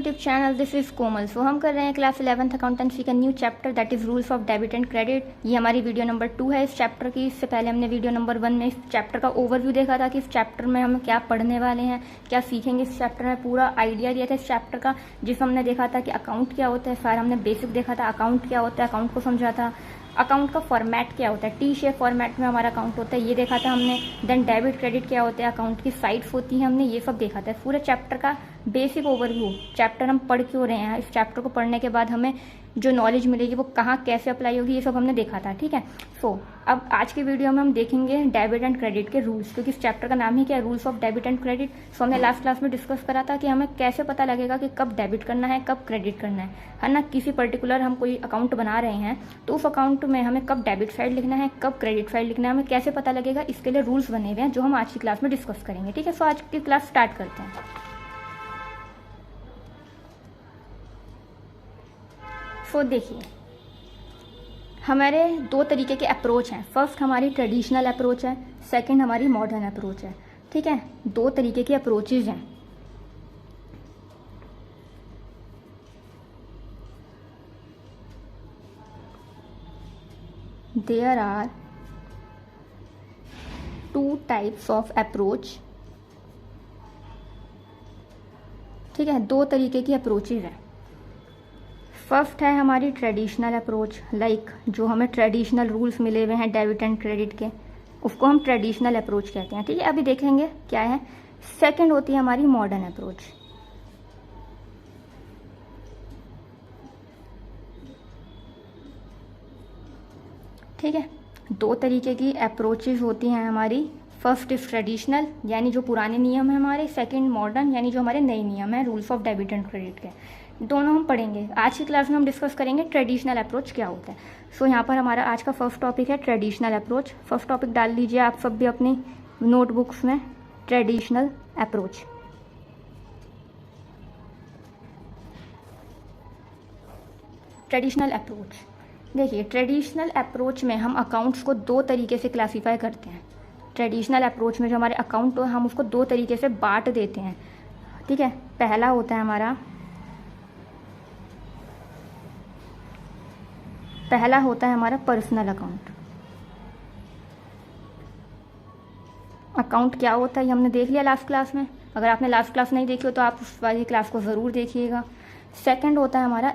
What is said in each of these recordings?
YouTube channel. This is कोमल। सो हम कर रहे हैं क्लास 11th अकाउंटेंसी का new chapter that is rules of debit and credit. ये हमारी वीडियो नंबर 2 है इस चैप्टर की। इससे पहले हमने वीडियो नंबर 1 में इस चैप्टर का ओवरव्यू देखा था कि इस चैप्टर में हम क्या पढ़ने वाले हैं, क्या सीखेंगे इस चैप्टर में, पूरा आइडिया दिया था इस चैप्टर का। जिसमें हमने देखा था कि अकाउंट क्या होता है, सारा हमने बेसिक देखा था। अकाउंट क्या होता है, अकाउंट को समझा था। अकाउंट का फॉर्मेट क्या होता है, टी शेप फॉर्मेट में हमारा अकाउंट होता है, ये देखा था हमने। देन डेबिट क्रेडिट क्या होता है, अकाउंट की साइड्स होती है, हमने ये सब देखा था। पूरे चैप्टर का बेसिक ओवरव्यू, चैप्टर हम पढ़ क्यों रहे हैं, इस चैप्टर को पढ़ने के बाद हमें जो नॉलेज मिलेगी वो कहाँ कैसे अप्लाई होगी, ये सब हमने देखा था। ठीक है। सो अब आज की वीडियो में हम देखेंगे डेबिट एंड क्रेडिट के रूल्स, क्योंकि इस चैप्टर का नाम ही क्या है, rules of debit and credit. So हमने लास्ट क्लास में डिस्कस करा था कि हमें कैसे पता लगेगा कि कब डेबिट करना है, कब क्रेडिट करना है ना। किसी पर्टिकुलर हम कोई अकाउंट बना रहे हैं तो उस अकाउंट में हमें कब डेबिट साइड लिखना है, कब क्रेडिट साइड लिखना है, हमें कैसे पता लगेगा, इसके लिए रूल्स बने हुए हैं जो हम आज की क्लास में डिस्कस करेंगे। ठीक है। सो आज की क्लास स्टार्ट करते हैं। सो देखिए, हमारे दो तरीके के अप्रोच हैं। फर्स्ट हमारी ट्रेडिशनल अप्रोच है, सेकंड हमारी मॉडर्न अप्रोच है। ठीक है। दो तरीके के अप्रोचेज हैं। There are two types of approach. ठीक है। दो तरीके की अप्रोचेज हैं। फर्स्ट है हमारी ट्रेडिशनल अप्रोच, लाइक जो हमें ट्रेडिशनल रूल्स मिले हुए हैं डेबिट एंड क्रेडिट के, उसको हम ट्रेडिशनल अप्रोच कहते हैं। ठीक है। अभी देखेंगे क्या है। सेकंड होती है हमारी मॉडर्न अप्रोच। ठीक है। दो तरीके की अप्रोचेस होती हैं हमारी। फर्स्ट इज ट्रेडिशनल, यानी जो पुराने नियम है हमारे। सेकंड मॉडर्न, यानी जो हमारे नए नियम है rules of debit and credit के। दोनों हम पढ़ेंगे। आज की क्लास में हम डिस्कस करेंगे ट्रेडिशनल अप्रोच क्या होता है। सो यहाँ पर हमारा आज का फर्स्ट टॉपिक है ट्रेडिशनल अप्रोच। फर्स्ट टॉपिक डाल लीजिए आप सब भी अपनी नोटबुक्स में, ट्रेडिशनल अप्रोच। ट्रेडिशनल अप्रोच, देखिए ट्रेडिशनल अप्रोच में हम अकाउंट्स को दो तरीके से क्लासीफाई करते हैं। ट्रेडिशनल अप्रोच में जो हमारे अकाउंट हो हम उसको दो तरीके से बांट देते हैं। ठीक है। पहला होता है हमारा पर्सनल अकाउंट। अकाउंट क्या होता है ये हमने देख लिया लास्ट क्लास में। अगर आपने लास्ट क्लास नहीं देखी हो तो आप उस वाली क्लास को ज़रूर देखिएगा। सेकंड होता है हमारा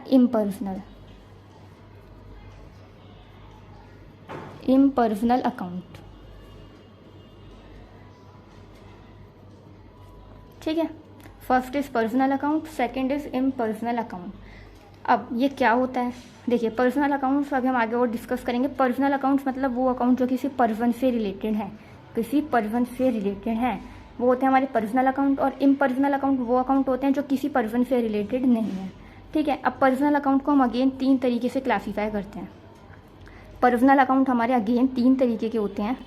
इम्पर्सनल अकाउंट। ठीक है। First is personal account, second is impersonal account. अब ये क्या होता है, देखिए पर्सनल अकाउंट्स अभी हम आगे और डिस्कस करेंगे। पर्सनल अकाउंट्स मतलब वो अकाउंट जो किसी पर्सन से रिलेटेड है, वो होते हैं हमारे पर्सनल अकाउंट। और इम्पर्सनल अकाउंट वो अकाउंट होते हैं जो किसी पर्सन से रिलेटेड नहीं है। ठीक है। अब पर्सनल अकाउंट को हम अगेन तीन तरीके से क्लासीफाई करते हैं। पर्सनल अकाउंट हमारे अगेन तीन तरीके के होते हैं।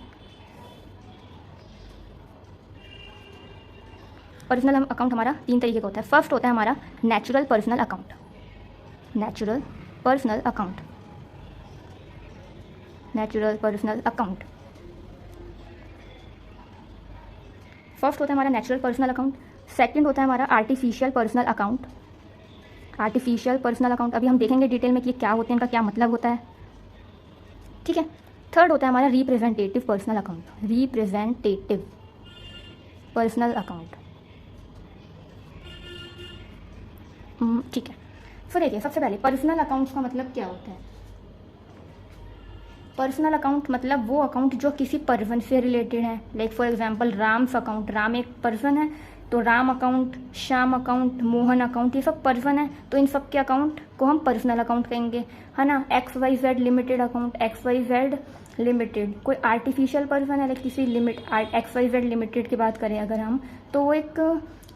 पर्सनल अकाउंट हमारा तीन तरीके का होता है। फर्स्ट होता है हमारा नेचुरल पर्सनल अकाउंट। फर्स्ट होता है हमारा नेचुरल पर्सनल अकाउंट। सेकंड होता है हमारा आर्टिफिशियल पर्सनल अकाउंट। अभी हम देखेंगे डिटेल में कि क्या होते हैं, इनका क्या मतलब होता है। ठीक है। थर्ड होता है हमारा रिप्रेजेंटेटिव पर्सनल अकाउंट। ठीक है। सो देखिए, सबसे पहले पर्सनल अकाउंट्स का मतलब क्या होता है। पर्सनल अकाउंट मतलब वो अकाउंट जो किसी पर्सन से रिलेटेड है। Like for example Ram's account, Ram एक पर्सन है तो Ram account, Shyam account, Mohan account, ये सब पर्सन है तो इन सब के अकाउंट को हम पर्सनल अकाउंट कहेंगे, है ना। XYZ limited account, XYZ limited कोई आर्टिफिशियल पर्सन है, लाइक किसी XYZ लिमिटेड की बात करें अगर हम, तो वो एक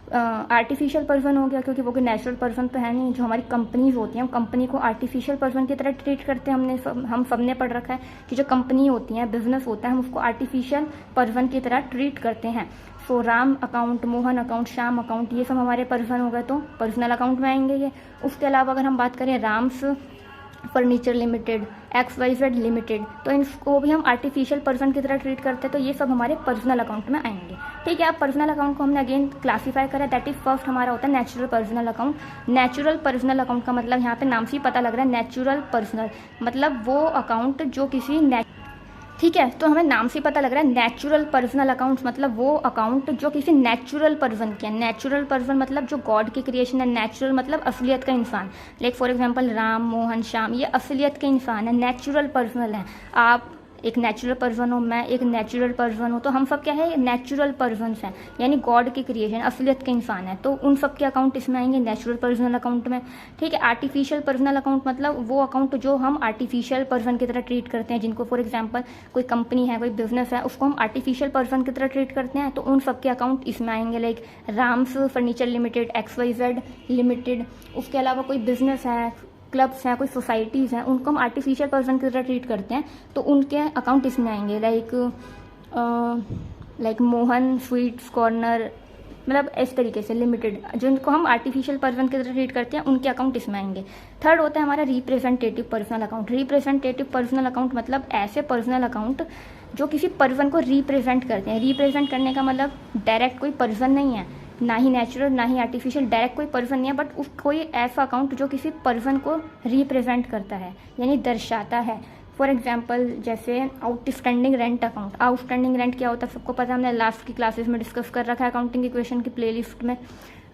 आर्टिफिशियल पर्सन हो गया, क्योंकि वो कोई नेचुरल पर्सन तो है नहीं। जो हमारी कंपनीज होती हैं, हम कंपनी को आर्टिफिशियल पर्सन की तरह ट्रीट करते हैं। हम सब ने पढ़ रखा है कि जो कंपनी होती है, बिजनेस होता है, हम उसको आर्टिफिशियल पर्सन की तरह ट्रीट करते हैं। So Ram account, Mohan account, Shyam account, ये सब हमारे पर्सन हो गए तो पर्सनल अकाउंट में आएंगे ये। उसके अलावा अगर हम बात करें Ram's furniture limited, XYZ limited, तो इनको भी हम आर्टिफिशियल पर्सन की तरह ट्रीट करते हैं। तो ये सब हमारे पर्सनल अकाउंट में आएंगे। ठीक है, अब पर्सनल अकाउंट को हमने अगेन क्लासीफाई करा, दैट इज फर्स्ट हमारा होता है natural personal account. Natural personal account का मतलब यहाँ पे नाम से ही पता लग रहा है, नेचुरल पर्सनल मतलब वो अकाउंट जो किसी ठीक है, तो हमें नाम से पता लग रहा है नेचुरल पर्सनल अकाउंट्स मतलब वो अकाउंट जो किसी नेचुरल पर्सन के हैं। नेचुरल पर्सन मतलब जो गॉड की क्रिएशन है, नेचुरल मतलब असलियत का इंसान। Like for example Ram, Mohan, Shyam, ये असलियत के इंसान है, नेचुरल पर्सनल है। आप एक नेचुरल पर्सन हो, मैं एक नेचुरल पर्सन हूँ, तो हम सब क्या है, नेचुरल पर्सन्स हैं, यानी गॉड की क्रिएशन, असलियत के इंसान है। तो उन सब के अकाउंट इसमें आएंगे नेचुरल पर्सनल अकाउंट में। ठीक है, आर्टिफिशियल पर्सनल अकाउंट मतलब वो अकाउंट जो हम आर्टिफिशियल पर्सन की तरह ट्रीट करते हैं, जिनको फॉर एग्जाम्पल कोई कंपनी है, कोई बिजनेस है, उसको हम आर्टिफिशियल पर्सन की तरह ट्रीट करते हैं, तो उन सब के अकाउंट इसमें आएंगे। Like Ram's furniture limited, XYZ limited. उसके अलावा कोई बिजनेस है, क्लब्स हैं, कोई सोसाइटीज़ हैं, उनको हम आर्टिफिशियल पर्सन की तरह ट्रीट करते हैं, तो उनके अकाउंट इसमें आएंगे। लाइक मोहन स्वीट्स कॉर्नर, मतलब इस तरीके से लिमिटेड, जिनको हम आर्टिफिशियल पर्सन की तरह ट्रीट करते हैं, उनके अकाउंट इसमें आएंगे। थर्ड होता है हमारा representative personal account. Representative personal account मतलब ऐसे पर्सनल अकाउंट जो किसी पर्सन को रिप्रेजेंट करते हैं। रिप्रेजेंट करने का मतलब डायरेक्ट कोई पर्सन नहीं है, ना ही नेचुरल ना ही आर्टिफिशियल, डायरेक्ट कोई पर्सन नहीं है, बट उस कोई ऐसा अकाउंट जो किसी पर्सन को रिप्रेजेंट करता है, यानी दर्शाता है। फॉर एग्जाम्पल जैसे outstanding rent account. Outstanding rent क्या होता है सबको पता है, हमने लास्ट की क्लासेस में डिस्कस कर रखा है अकाउंटिंग इक्वेशन की प्लेलिस्ट में।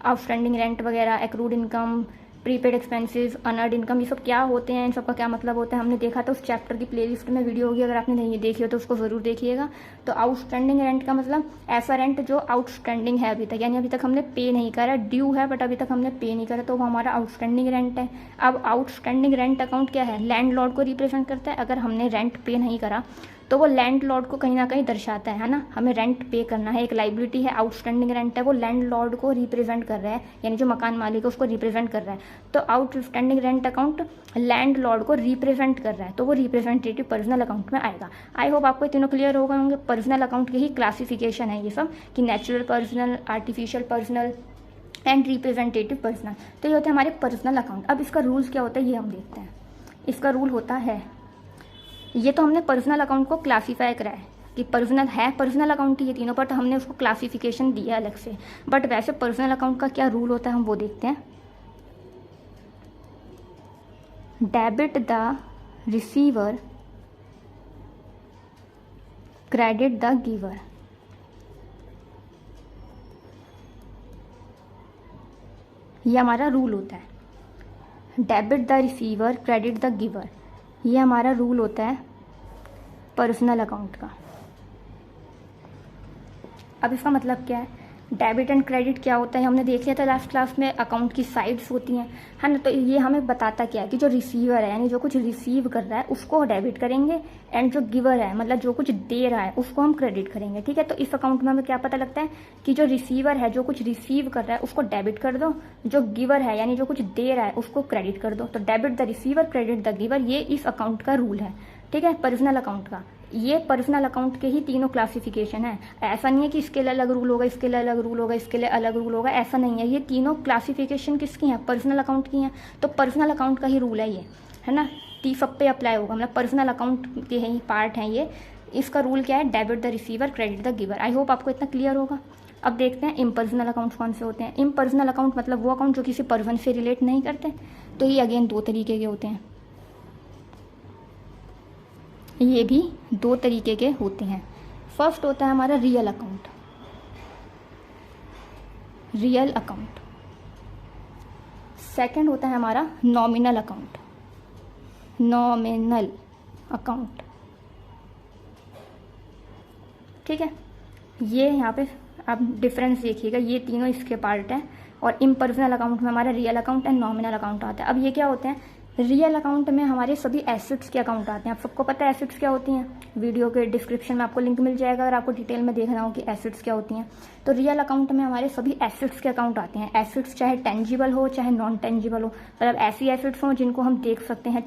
आउटस्टैंडिंग रेंट वगैरह, accrued income, prepaid expenses, unearned income, ये सब क्या होते हैं, इन सब का क्या मतलब होता है, हमने देखा था उस चैप्टर की प्लेलिस्ट में वीडियो होगी, अगर आपने नहीं देखी हो तो उसको ज़रूर देखिएगा। तो आउटस्टैंडिंग रेंट का मतलब ऐसा रेंट जो आउटस्टैंडिंग है अभी तक, यानी अभी तक हमने पे नहीं करा, ड्यू है बट अभी तक हमने पे नहीं करा, तो वो हमारा आउटस्टैंडिंग रेंट है। अब आउटस्टैंडिंग रेंट अकाउंट क्या है, लैंडलॉर्ड को रिप्रेजेंट करता है। अगर हमने रेंट पे नहीं करा तो वो लैंडलॉर्ड को कहीं ना कहीं दर्शाता है ना, हमें रेंट पे करना है, एक लाइबिलिटी है, आउटस्टैंडिंग रेंट है, वो लैंडलॉर्ड को रिप्रेजेंट कर रहा है, यानी जो मकान मालिक है उसको रिप्रेजेंट कर रहा है। तो आउटस्टैंडिंग रेंट अकाउंट लैंडलॉर्ड को रिप्रेजेंट कर रहा है, तो वो रिप्रेजेंटेटिव पर्सनल अकाउंट में आएगा। आई होप आपको तीनों क्लियर हो गए होंगे। पर्सनल अकाउंट की ही क्लासिफिकेशन है ये सब, कि natural personal, artificial personal and representative personal. तो ये होते हैं हमारे पर्सनल अकाउंट। अब इसका रूल्स क्या होता है ये हम देखते हैं। इसका रूल होता है, ये तो हमने पर्सनल अकाउंट को क्लासीफाई करा है कि पर्सनल है, पर्सनल अकाउंट ये तीनों, बट हमने उसको क्लासिफिकेशन दिया अलग से। बट वैसे पर्सनल अकाउंट का क्या रूल होता है हम वो देखते हैं। Debit the receiver, credit the giver. ये हमारा रूल होता है। Debit the receiver, credit the giver, ये हमारा रूल होता है पर्सनल अकाउंट का। अब इसका मतलब क्या है, डेबिट एंड क्रेडिट क्या होता है हमने देख लिया था लास्ट क्लास में। अकाउंट की साइड्स होती हैं, है ना। तो ये हमें बताता क्या है कि जो रिसीवर है, यानी जो कुछ रिसीव कर रहा है उसको डेबिट करेंगे, एंड जो गिवर है मतलब जो कुछ दे रहा है उसको हम क्रेडिट करेंगे। ठीक है, तो इस अकाउंट में हमें क्या पता लगता है कि जो रिसीवर है, जो कुछ रिसीव कर रहा है उसको डेबिट कर दो, जो गिवर है यानी जो कुछ दे रहा है उसको क्रेडिट कर दो। तो debit the receiver, credit the giver, ये इस अकाउंट का रूल है। ठीक है, पर्सनल अकाउंट का। ये पर्सनल अकाउंट के ही तीनों क्लासिफिकेशन है। ऐसा नहीं है कि इसके लिए अलग रूल होगा, इसके लिए अलग रूल होगा, इसके लिए अलग रूल होगा, ऐसा नहीं है। ये तीनों क्लासिफिकेशन किसकी हैं, पर्सनल अकाउंट की हैं। तो पर्सनल अकाउंट का ही रूल है ये, है ना। सब पे अप्लाई होगा, मतलब पर्सनल अकाउंट के ही पार्ट हैं ये। इसका रूल क्या है, debit the receiver, credit the giver. I hope आपको इतना क्लियर होगा। अब देखते हैं इम्पर्सनल अकाउंट्स कौन से होते हैं। इम्पर्सनल अकाउंट मतलब वो अकाउंट जो किसी पर्सन से रिलेट नहीं करते। तो ये अगेन दो तरीके के होते हैं, ये भी दो तरीके के होते हैं। फर्स्ट होता है हमारा real account, real account. Second होता है हमारा नॉमिनल अकाउंट, नॉमिनल अकाउंट। ठीक है, ये यहाँ पे आप डिफरेंस देखिएगा, ये तीनों इसके पार्ट हैं। और इम्पर्सनल अकाउंट में हमारा real account and nominal account आता है। अब ये क्या होते हैं, रियल अकाउंट में हमारे सभी एसेट्स के अकाउंट आते हैं। आप सबको पता है एसेट्स क्या होती हैं, वीडियो के डिस्क्रिप्शन में आपको लिंक मिल जाएगा अगर आपको डिटेल में देखना हो कि एसेट्स क्या होती हैं। तो रियल अकाउंट में हमारे सभी एसेट्स के अकाउंट आते हैं। एसेट्स चाहे टेंजिबल हो चाहे नॉन टेंजिबल हो, मतलब ऐसी एसेट्स हो जिनको हम देख सकते हैं,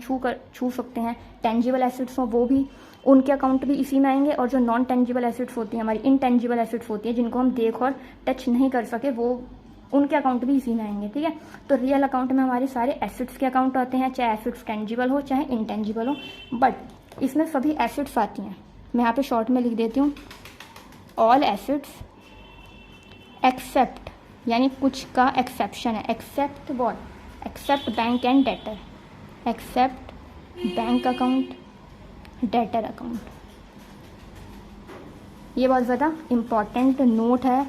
छू सकते हैं। टेंजिबल एसेट्स हो वो भी, उनके अकाउंट भी इसी में आएंगे। और जो नॉन टेंजिबल एसेट्स होती हैं, हमारी इनटेंजिबल एसेट्स होती हैं जिनको हम देख और टच नहीं कर सके, वो उनके अकाउंट भी इसी में आएंगे, ठीक है। तो रियल अकाउंट में हमारे सारे एसेट्स के अकाउंट आते हैं, चाहे एसेट्स टेंजिबल हो चाहे इंटेंजिबल हो, बट इसमें सभी एसेट्स आती हैं। मैं यहाँ पे शॉर्ट में लिख देती हूँ, ऑल एसेट्स एक्सेप्ट, यानी कुछ का एक्सेप्शन है, except what, except bank and debtor, except bank account, debtor account. ये बहुत ज़्यादा इम्पॉर्टेंट नोट है,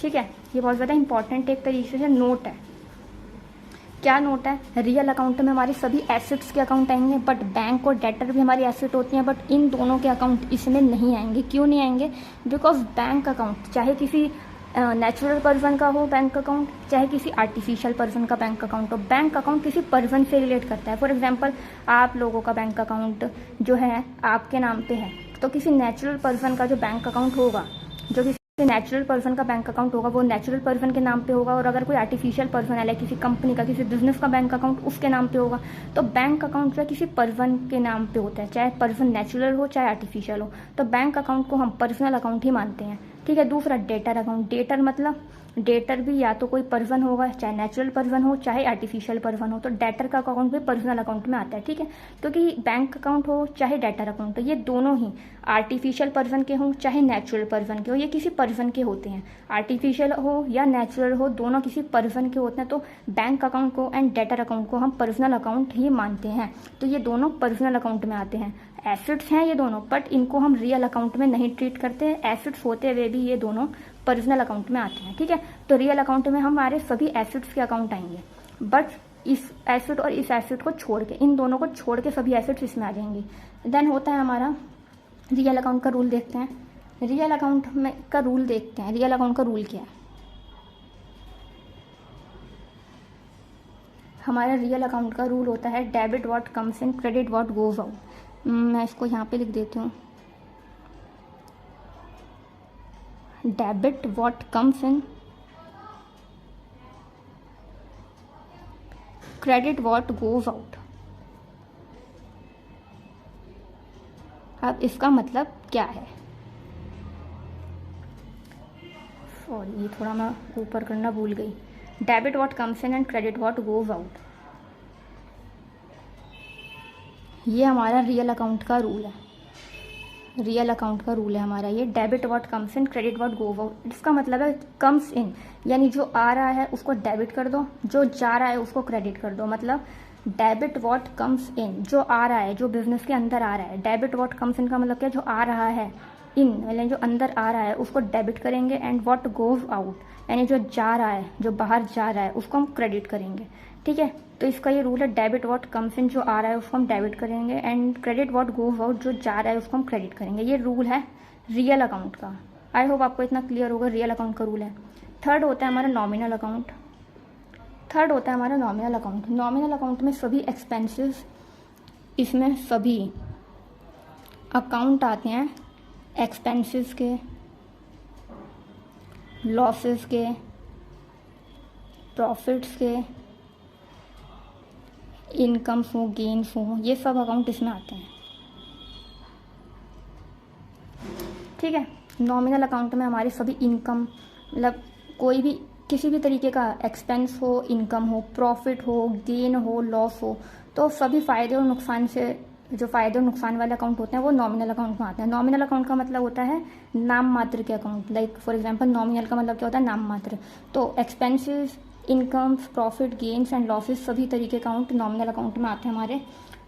ठीक है। ये बहुत ज़्यादा इम्पॉर्टेंट एक तरीके से नोट है। क्या नोट है? रियल अकाउंट में हमारे सभी एसेट्स के अकाउंट आएंगे, बट बैंक और डेटर भी हमारी एसेट होती हैं, बट इन दोनों के अकाउंट इसमें नहीं आएंगे। क्यों नहीं आएंगे? बिकॉज बैंक अकाउंट चाहे किसी नेचुरल पर्सन का हो बैंक अकाउंट, चाहे किसी आर्टिफिशियल पर्सन का बैंक अकाउंट हो, बैंक अकाउंट किसी पर्सन से रिलेट करता है। फॉर एग्जांपल आप लोगों का बैंक अकाउंट जो है आपके नाम पे है, तो किसी नेचुरल पर्सन का जो बैंक अकाउंट होगा, जो किसी नेचुरल पर्सन का बैंक अकाउंट होगा, वो नेचुरल पर्सन के नाम पे होगा। और अगर कोई आर्टिफिशियल पर्सन है, लाइक किसी कंपनी का, किसी बिजनेस का बैंक अकाउंट उसके नाम पे होगा। तो बैंक अकाउंट जो किसी पर्सन के नाम पे होता है, चाहे पर्सन नेचुरल हो चाहे आर्टिफिशियल हो। तो बैंक अकाउंट को हम पर्सनल अकाउंट ही मानते हैं, ठीक है। दूसरा डेटर अकाउंट, डेटर मतलब डेटर भी या तो कोई पर्सन होगा, चाहे नेचुरल पर्सन हो चाहे आर्टिफिशियल पर्सन हो। तो डेटर का अकाउंट भी पर्सनल अकाउंट में आता है, ठीक है। क्योंकि बैंक अकाउंट हो चाहे डेटर अकाउंट हो, ये दोनों ही आर्टिफिशियल पर्सन के हों चाहे नेचुरल पर्सन के हो, ये किसी पर्सन के होते हैं। आर्टिफिशियल हो या नेचुरल हो, दोनों किसी पर्सन के होते हैं। तो बैंक अकाउंट को एंड डेटर अकाउंट को हम पर्सनल अकाउंट ही मानते हैं। तो ये दोनों पर्सनल अकाउंट में आते हैं। एसेट्स हैं ये दोनों, बट इनको हम रियल अकाउंट में नहीं ट्रीट करते। एसेट्स होते हुए भी ये दोनों पर्सनल अकाउंट में आते हैं, ठीक है। तो रियल अकाउंट में हमारे सभी एसेट्स के अकाउंट आएंगे, बट इस एसेट और इस एसेट को छोड़ के, इन दोनों को छोड़ के सभी एसेट्स इसमें आ जाएंगे। देन होता है हमारा रियल अकाउंट का रूल देखते हैं। रियल अकाउंट में का रूल देखते हैं। रियल अकाउंट का रूल क्या है? हमारा रियल अकाउंट का रूल होता है debit what comes in, credit what goes out. मैं इसको यहाँ पे लिख देती हूँ, debit what comes in, credit what goes out. अब इसका मतलब क्या है? सॉरी, ये थोड़ा मैं ऊपर करना भूल गई। Debit what comes in and credit what goes out, ये हमारा रियल अकाउंट का रूल है। रियल अकाउंट का रूल है हमारा ये, debit what comes in, credit what goes out. इसका मतलब है कम्स इन यानी जो आ रहा है उसको डेबिट कर दो, जो जा रहा है उसको क्रेडिट कर दो। मतलब डेबिट व्हाट कम्स इन, जो आ रहा है, जो बिजनेस के अंदर आ रहा है। डेबिट व्हाट कम्स इन का मतलब क्या? जो आ रहा है, इन यानी जो अंदर आ रहा है उसको डेबिट करेंगे, एंड व्हाट गोज आउट यानी जो जा रहा है, जो बाहर जा रहा है उसको हम क्रेडिट करेंगे, ठीक है। तो इसका ये रूल है, डेबिट व्हाट कम्स इन, जो आ रहा है उसको हम डेबिट करेंगे, and credit what goes out, जो जा रहा है उसको हम क्रेडिट करेंगे। ये रूल है रियल अकाउंट का। आई होप आपको इतना क्लियर होगा, रियल अकाउंट का रूल है। थर्ड होता है हमारा नॉमिनल अकाउंट। थर्ड होता है हमारा नॉमिनल अकाउंट। नॉमिनल अकाउंट में सभी एक्सपेंसेस, इसमें सभी अकाउंट आते हैं एक्सपेंसेस के, लॉसेस के, प्रॉफिट्स के, इनकम्स हो, गेन्स हो, ये सब अकाउंट इसमें आते हैं, ठीक है। नॉमिनल अकाउंट में हमारे सभी इनकम, मतलब कोई भी किसी भी तरीके का एक्सपेंस हो, इनकम हो, प्रॉफिट हो, गेन हो, लॉस हो, तो सभी फ़ायदे और नुकसान से, जो फ़ायदे और नुकसान वाले अकाउंट होते हैं वो नॉमिनल अकाउंट में आते हैं। नॉमिनल अकाउंट का मतलब होता है नाम मात्र के account. Like for example nominal का मतलब क्या होता है? नाम मात्र। तो expenses, incomes, profit, gains and losses, सभी तरीके अकाउंट नॉमिनल अकाउंट में आते हैं हमारे।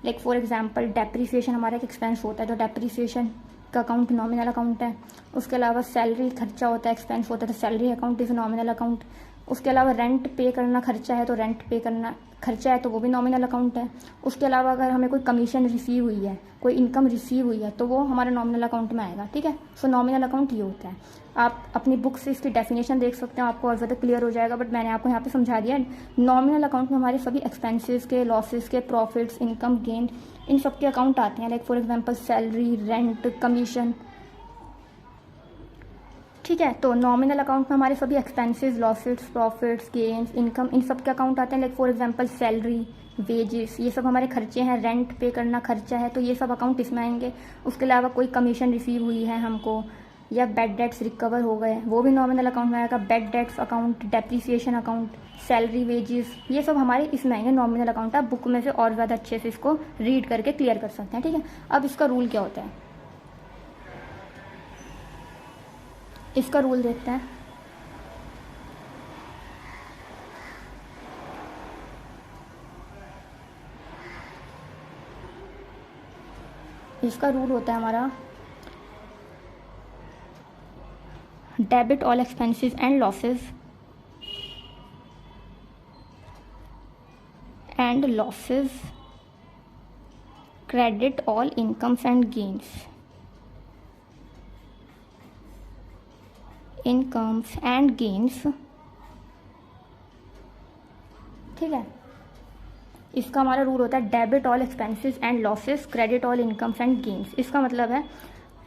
लाइक फॉर एग्जांपल डेप्रिसिएशन हमारा एक एक्सपेंस होता है, तो डेप्रिसिएशन का अकाउंट नॉमिनल अकाउंट है। उसके अलावा सैलरी खर्चा होता है, एक्सपेंस होता है, तो salary account is nominal account. उसके अलावा रेंट पे करना खर्चा है, तो रेंट पे करना खर्चा है, तो वो भी नॉमिनल अकाउंट है। उसके अलावा अगर हमें कोई कमीशन रिसीव हुई है, कोई इनकम रिसीव हुई है, तो वो हमारा नॉमिनल अकाउंट में आएगा, ठीक है। सो नॉमिनल अकाउंट ये होता है। आप अपनी बुक से इसकी डेफिनेशन देख सकते हैं, आपको और ज़्यादा क्लियर हो जाएगा, बट मैंने आपको यहाँ पे समझा दिया। नॉमिनल अकाउंट में हमारे सभी एक्सपेंसेस के, लॉसेस के, प्रॉफिट्स, इनकम, गेन, इन सब के अकाउंट आते हैं। Like for example salary, rent, commission, ठीक है। तो नॉमिनल अकाउंट में हमारे सभी expenses, losses, profits, gains, income, इन सब के अकाउंट आते हैं। Like for example salary, wages, ये सब हमारे खर्चे हैं। रेंट पे करना खर्चा है, तो ये सब अकाउंट इसमें आएंगे। उसके अलावा कोई कमीशन रिसीव हुई है हमको, या बैड डेट्स रिकवर हो गए, वो भी नॉमिनल अकाउंट में आएगा। Bad debts account, depreciation account, salary, wages, ये सब हमारे इसमें आएंगे नॉमिनल अकाउंट। आप बुक में से और ज़्यादा अच्छे से इसको रीड करके क्लियर कर सकते हैं, ठीक है। अब इसका रूल क्या होता है, इसका रूल देखते हैं। इसका रूल होता है हमारा debit all expenses and losses credit all incomes and gains, ठीक है। इसका हमारा रूल होता है debit all expenses and losses, credit all incomes and gains. इसका मतलब है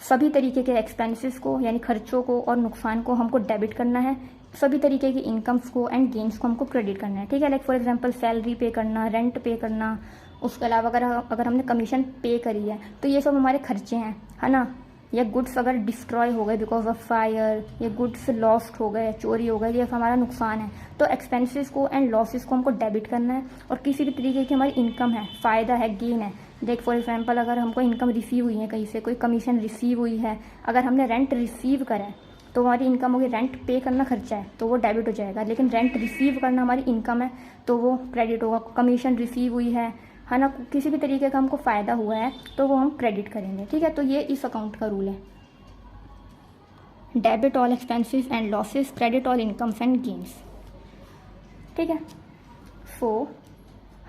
सभी तरीके के एक्सपेंसेस को यानी खर्चों को और नुकसान को हमको डेबिट करना है, सभी तरीके की इनकम्स को एंड गेन्स को हमको क्रेडिट करना है, ठीक है। लाइक फॉर एग्जांपल सैलरी पे करना, रेंट पे करना, उसके अलावा अगर हमने कमीशन पे करी है तो ये सब हमारे खर्चे हैं, है ना। या गुड्स अगर डिस्ट्रॉय हो गए बिकॉज ऑफ फायर, या गुड्स लॉस्ट हो गए, चोरी हो गए, ये हमारा नुकसान है। तो एक्सपेंसेस को एंड लॉसेस को हमको डेबिट करना है। और किसी भी तरीके की हमारी इनकम है, फ़ायदा है, गेन है, लाइक फॉर एग्जांपल अगर हमको इनकम रिसीव हुई है कहीं से, कोई कमीशन रिसीव हुई है, अगर हमने रेंट रिसीव करा है तो हमारी इनकम होगी। रेंट पे करना खर्चा है तो वो डेबिट हो जाएगा, लेकिन रेंट रिसीव करना हमारी इनकम है तो वो क्रेडिट होगा। कमीशन रिसीव हुई है ना, किसी भी तरीके का हमको फ़ायदा हुआ है तो वो हम क्रेडिट करेंगे, ठीक है। तो ये इस अकाउंट का रूल है, debit all expenses and losses, credit all incomes and gains, ठीक है। सो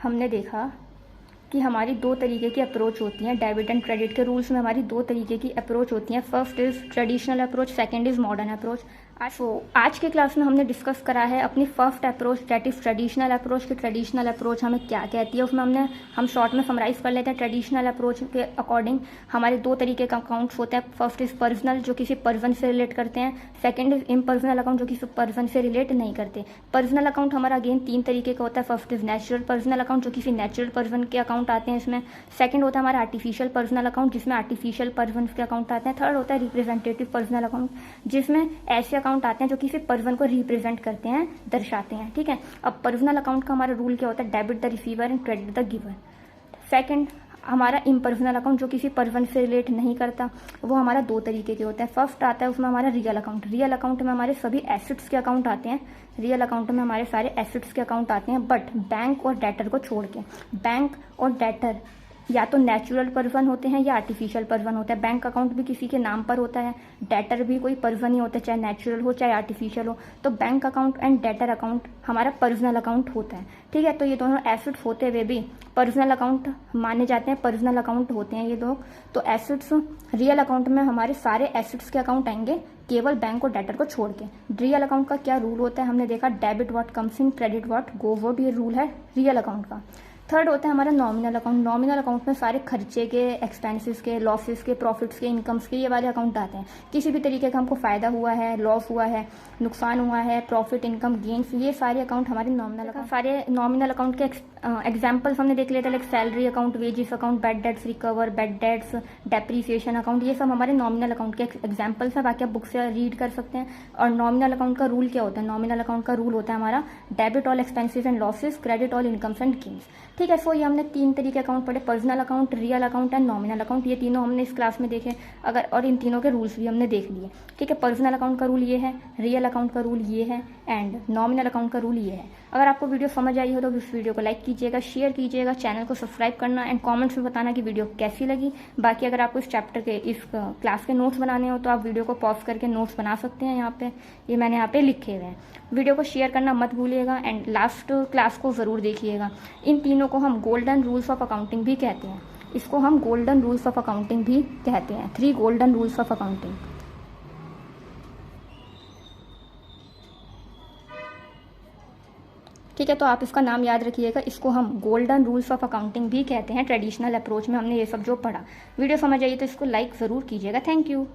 हमने देखा कि हमारी दो तरीके की अप्रोच होती हैं। डेबिट एंड क्रेडिट के रूल्स में हमारी दो तरीके की अप्रोच होती हैं। First is traditional approach, second is modern approach. आज के क्लास में हमने डिस्कस करा है अपनी first approach, that is traditional approach. की ट्रेडिशनल अप्रोच हमें क्या कहती है, उसमें हम शॉर्ट में समराइज कर लेते हैं। ट्रेडिशनल अप्रोच के अकॉर्डिंग हमारे दो तरीके का अकाउंट्स होते हैं। फर्स्ट इज पर्सनल, जो किसी पर्सन से रिलेट करते हैं। सेकंड इज इम्पर्सनल अकाउंट, जो किसी पर्सन से रिलेट नहीं करते। पर्सनल अकाउंट हमारा अगेन तीन तरीके का होता है। First is natural personal account, जो किसी नेचुरल पर्सन के अकाउंट आते हैं इसमें। सेकंड होता है हमारा आर्टिफिशियल पर्सनल अकाउंट, जिसमें आर्टिफिशियल पर्सन के अकाउंट आते हैं। थर्ड होता है रिप्रेजेंटेटिव पर्सनल अकाउंट, जिसमें ऐसे अकाउंट आते हैं जो किसी पर्सन को रिप्रेजेंट करते हैं, दर्शाते हैं, ठीक है। अब पर्सनल अकाउंट का हमारा रूल क्या होता है, debit the receiver and credit the giver. Second हमारा इम्पर्सनल अकाउंट, जो किसी पर्सन से रिलेट नहीं करता, वो हमारा दो तरीके के होते हैं। फर्स्ट आता है उसमें हमारा रियल अकाउंट। रियल अकाउंट में हमारे सभी एसेट्स के अकाउंट आते हैं। रियल अकाउंट में हमारे सारे एसेट्स के अकाउंट आते हैं, बट बैंक और डेटर को छोड़ के। बैंक और डेटर या तो नेचुरल पर्सन होते हैं या आर्टिफिशियल पर्सन होता है। बैंक अकाउंट भी किसी के नाम पर होता है, डेटर भी कोई पर्सन ही होता है, चाहे नेचुरल हो चाहे आर्टिफिशियल हो। तो bank account and debtor account हमारा पर्सनल अकाउंट होता है, ठीक है। तो ये दोनों एसेट्स होते हुए भी पर्सनल अकाउंट माने जाते हैं, पर्सनल अकाउंट होते हैं ये दो। तो एसेट्स रियल अकाउंट में हमारे सारे एसेट्स के अकाउंट आएंगे, केवल बैंक और डेटर को छोड़ के। रियल अकाउंट का क्या रूल होता है, हमने देखा debit what comes in, credit what goes out, ये रूल है रियल अकाउंट का। थर्ड होता है हमारा नॉमिनल अकाउंट। नॉमिनल अकाउंट में सारे खर्चे के, एक्सपेंसेस के, लॉसेस के, प्रॉफिट्स के, इनकम्स के, ये वाले अकाउंट आते हैं। किसी भी तरीके का हमको फ़ायदा हुआ है, लॉस हुआ है, नुकसान हुआ है, प्रॉफिट, इनकम, गेन्स, ये सारे अकाउंट हमारे नॉमिनल अकाउंट। सारे नॉमिनल अकाउंट के एग्जाम्पल्स हमने देख लेते हैं, like salary account, wages account, bad debts recover, bad debts, depreciation account, ये सब हमारे नॉमिनल अकाउंट के एग्जाम्पल्स हैं। बाकी आप बुक से रीड कर सकते हैं। और नॉमिनल अकाउंट का रूल क्या होता है, नॉमिनल अकाउंट का रूल होता है हमारा debit all expenses and losses, credit all incomes and gains, ठीक है। सो ये हमने तीन तरीके अकाउंट पढ़े, personal account, real account and nominal account. ये तीनों हमने इस क्लास में देखे, अगर और इन तीनों के रूल्स भी हमने देख लिए, ठीक है। पर्सनल अकाउंट का रूल ये है, रियल अकाउंट का रूल ये है, एंड नॉमिनल अकाउंट का रूल ये है। अगर आपको वीडियो समझ आई हो तो इस वीडियो को लाइक कीजिएगा, शेयर कीजिएगा, चैनल को सब्सक्राइब करना एंड कमेंट्स में बताना कि वीडियो कैसी लगी। बाकी अगर आपको इस चैप्टर के, इस क्लास के नोट्स बनाने हो तो आप वीडियो को पॉज करके नोट्स बना सकते हैं। यहाँ पे ये मैंने यहाँ पे लिखे हुए हैं। वीडियो को शेयर करना मत भूलिएगा एंड लास्ट क्लास को ज़रूर देखिएगा। इन तीनों को हम गोल्डन रूल्स ऑफ अकाउंटिंग भी कहते हैं। इसको हम गोल्डन रूल्स ऑफ अकाउंटिंग भी कहते हैं, 3 गोल्डन रूल्स ऑफ अकाउंटिंग, ठीक है। तो आप इसका नाम याद रखिएगा, इसको हम गोल्डन रूल्स ऑफ अकाउंटिंग भी कहते हैं। ट्रेडिशनल अप्रोच में हमने ये सब जो पढ़ा। वीडियो समझ आई तो इसको लाइक ज़रूर कीजिएगा। Thank you.